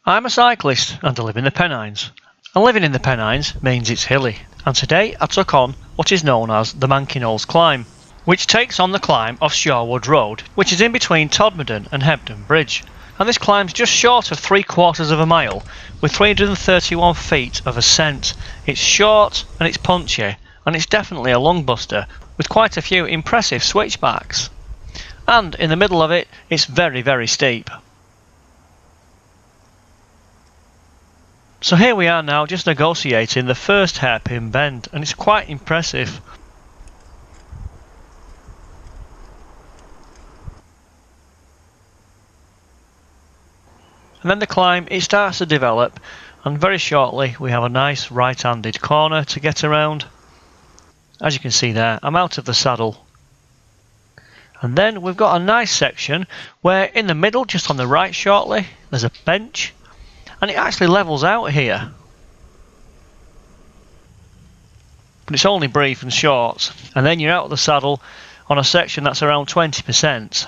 I'm a cyclist and I live in the Pennines. And living in the Pennines means it's hilly, and today I took on what is known as the Pennines climb, which takes on the climb of Shorewood Road, which is in between Todmorden and Hebden Bridge. And this climb's just short of 3/4 of a mile, with 331 feet of ascent. It's short and it's punchy, and it's definitely a lungbuster, with quite a few impressive switchbacks. And in the middle of it, it's very, very steep. So here we are now, just negotiating the first hairpin bend, and it's quite impressive. And then the climb, it starts to develop, and very shortly we have a nice right-handed corner to get around. As you can see there, I'm out of the saddle. And then we've got a nice section where in the middle, just on the right shortly, there's a bench. And it actually levels out here. But it's only brief and short. And then you're out of the saddle on a section that's around 20%.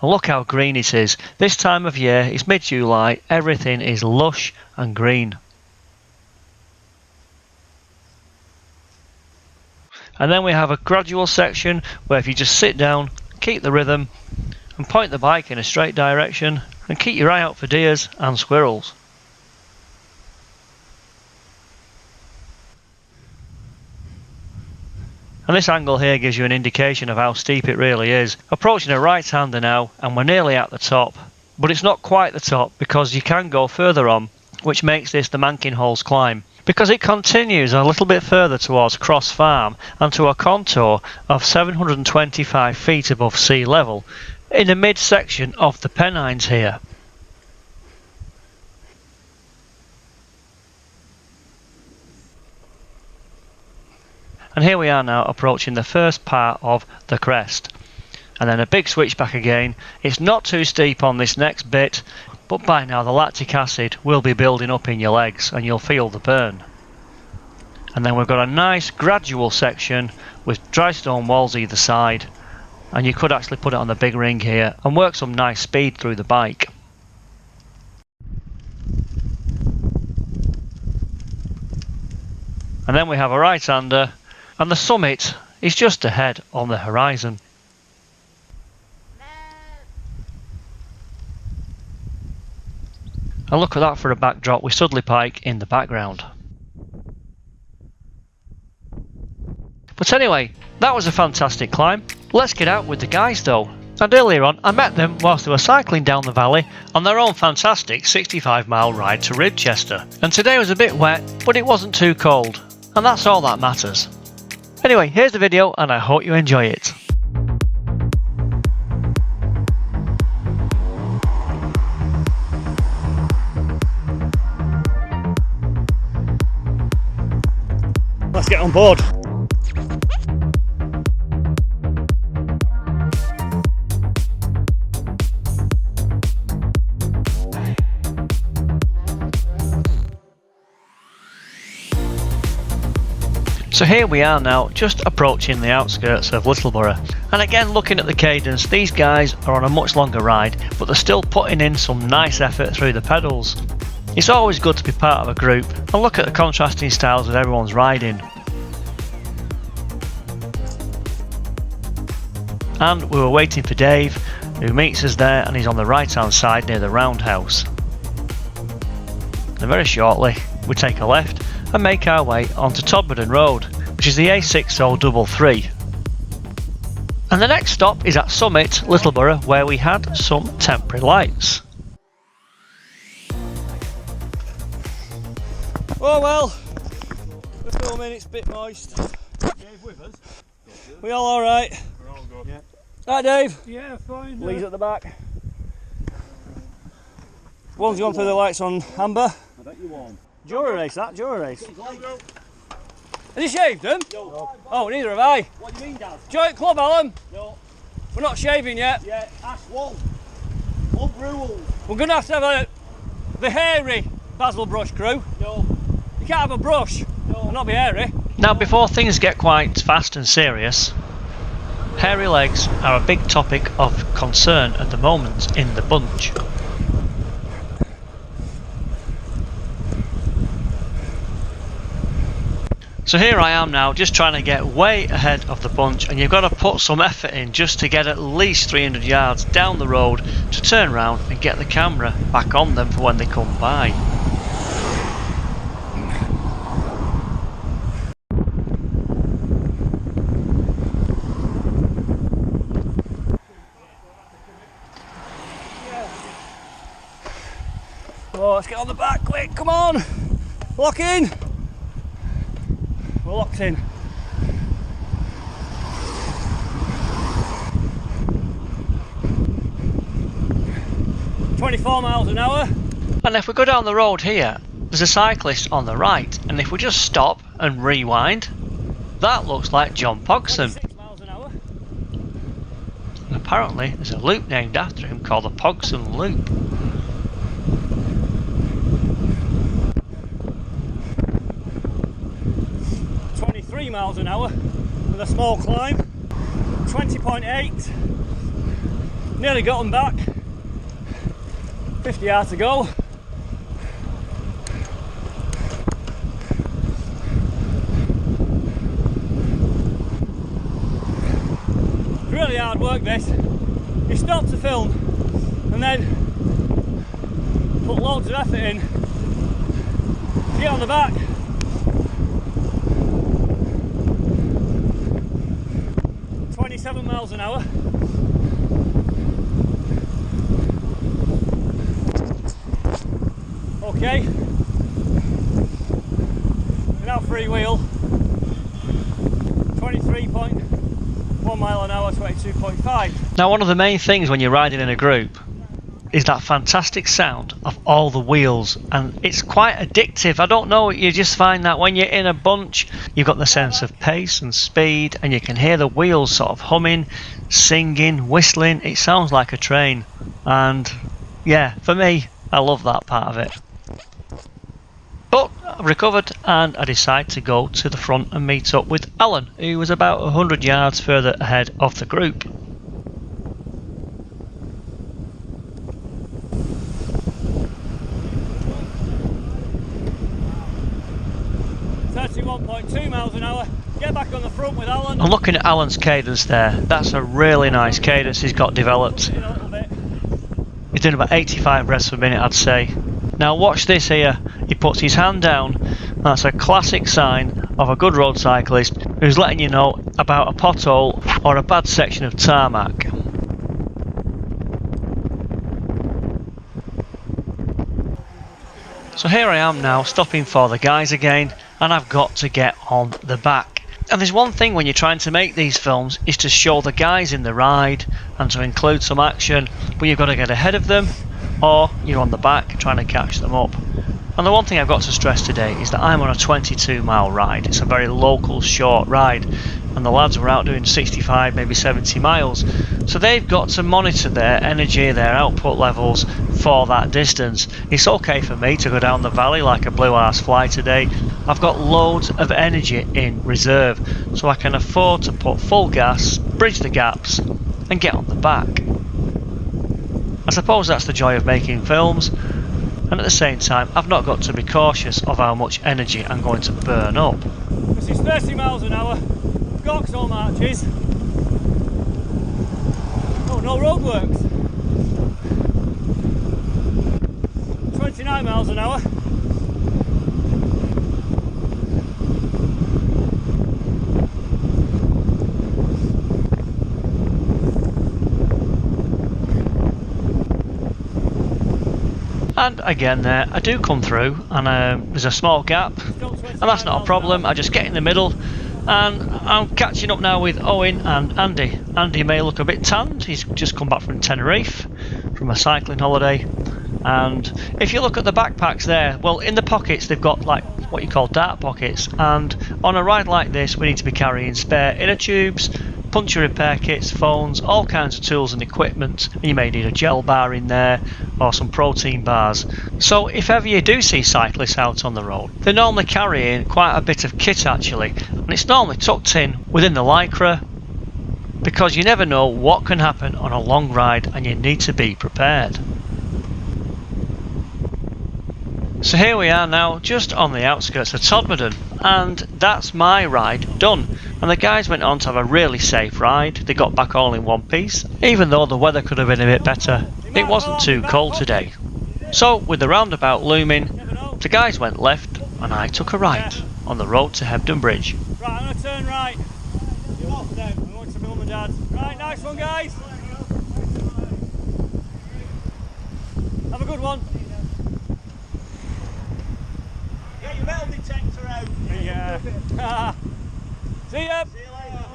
And look how green it is. This time of year, it's mid-July, everything is lush and green. And then we have a gradual section where if you just sit down, keep the rhythm, and point the bike in a straight direction, and keep your eye out for deers and squirrels. And this angle here gives you an indication of how steep it really is. Approaching a right-hander now, and we're nearly at the top. But it's not quite the top, because you can go further on, which makes this the Pennines climb. Because it continues a little bit further towards Cross Farm, and to a contour of 725 feet above sea level, in the mid-section of the Pennines here. And here we are now approaching the first part of the crest. And then a big switchback again. It's not too steep on this next bit, but by now the lactic acid will be building up in your legs and you'll feel the burn. And then we've got a nice gradual section with dry stone walls either side. And you could actually put it on the big ring here and work some nice speed through the bike. And then we have a right-hander, and the summit is just ahead on the horizon. And look at that for a backdrop with Sudley Pike in the background. But anyway, that was a fantastic climb. Let's get out with the guys though. And earlier on I met them whilst they were cycling down the valley on their own fantastic 65-mile ride to Ribchester. And today was a bit wet, but it wasn't too cold. And that's all that matters. Anyway, here's the video and I hope you enjoy it. Let's get on board. So here we are now, just approaching the outskirts of Littleborough. And again, looking at the cadence, these guys are on a much longer ride, but they're still putting in some nice effort through the pedals. It's always good to be part of a group, and look at the contrasting styles that everyone's riding. And we were waiting for Dave, who meets us there, and he's on the right hand side near the roundhouse. And very shortly, we take a left and make our way onto Todmorden Road, which is the A6033. And the next stop is at Summit, Littleborough, where we had some temporary lights. Oh well, we're filming, it's a bit moist. Dave with us? We all alright? We're all good. Yeah. Right Dave? Yeah, fine. Lee's at the back. One's gone through the lights on Amber. I bet you won. Jura race that, Jura race. Has he shaved them? No. Oh, neither have I. What do you mean, Dad? Joint club, Alan. No. We're not shaving yet. Yeah, ask one. Club rules. We're going to have the hairy Basil brush crew. No. You can't have a brush No. and not be hairy. Now before things get quite fast and serious, Hairy legs are a big topic of concern at the moment in the bunch. So here I am now, just trying to get way ahead of the bunch, and you've got to put some effort in just to get at least 300 yards down the road to turn around and get the camera back on them for when they come by. Oh, let's get on the back quick, come on! Lock in! We're locked in. "24 miles an hour. And if we go down the road here, there's a cyclist on the right, and if we just stop and rewind, that looks like John Pogson. 26 miles an hour. And apparently there's a loop named after him called the Pogson Loop. 23 miles an hour with a small climb. 20.8. Nearly got them back. 50 yards to go. Really hard work this. You stop to film and then put loads of effort in. Get on the back. 27 miles an hour. Okay. Now freewheel. 23.1 mile an hour, 22.5. Now, one of the main things when you're riding in a group is that fantastic sound of all the wheels, and it's quite addictive. I don't know, you just find that when you're in a bunch, you've got the sense of pace and speed, and you can hear the wheels sort of humming, singing, whistling. It sounds like a train, and yeah, for me, I love that part of it. But I've recovered, and I decide to go to the front and meet up with Alan, who was about 100 yards further ahead of the group. 31.2 miles an hour. Get back on the front with Alan. I'm looking at Alan's cadence there. That's a really nice cadence he's got developed. In a little bit. He's doing about 85 breaths per minute, I'd say. Now watch this here. He puts his hand down. That's a classic sign of a good road cyclist who's letting you know about a pothole or a bad section of tarmac. So here I am now, stopping for the guys again, and I've got to get on the back. And there's one thing when you're trying to make these films, is to show the guys in the ride and to include some action, but you've got to get ahead of them, or you're on the back trying to catch them up. And the one thing I've got to stress today is that I'm on a 22-mile ride. It's a very local, short ride, and the lads were out doing 65, maybe 70 miles. So they've got to monitor their energy, their output levels for that distance. It's okay for me to go down the valley like a blue-ass fly today. I've got loads of energy in reserve, so I can afford to put full gas, bridge the gaps, and get on the back. I suppose that's the joy of making films. And at the same time, I've not got to be cautious of how much energy I'm going to burn up. This is 30 miles an hour, Vauxhall marches. Oh, no roadworks. 29 miles an hour. And again there, I do come through, and there's a small gap, and that's not a problem. I just get in the middle, and I'm catching up now with Owen and Andy. Andy may look a bit tanned, he's just come back from Tenerife, from a cycling holiday. And if you look at the backpacks there, well, in the pockets they've got like what you call dart pockets, and on a ride like this we need to be carrying spare inner tubes, puncture repair kits, phones, all kinds of tools and equipment. And you may need a gel bar in there or some protein bars. So if ever you do see cyclists out on the road, they're normally carrying quite a bit of kit actually, and it's normally tucked in within the lycra, because you never know what can happen on a long ride and you need to be prepared. So here we are now, just on the outskirts of Todmorden, and that's my ride done. And the guys went on to have a really safe ride. They got back all in one piece, even though the weather could have been a bit better. It wasn't too cold today. So with the roundabout looming, the guys went left and I took a right on the road to Hebden Bridge. Right, I'm going to turn right. You're off then. I'm going to my mum and dad. Right, nice one, guys. Have a good one. Get your metal detector out. Yeah. See ya. See you later.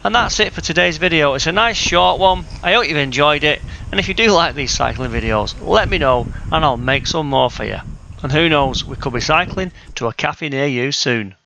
And that's it for today's video. It's a nice short one. I hope you've enjoyed it. And if you do like these cycling videos, let me know and I'll make some more for you. And who knows, we could be cycling to a cafe near you soon.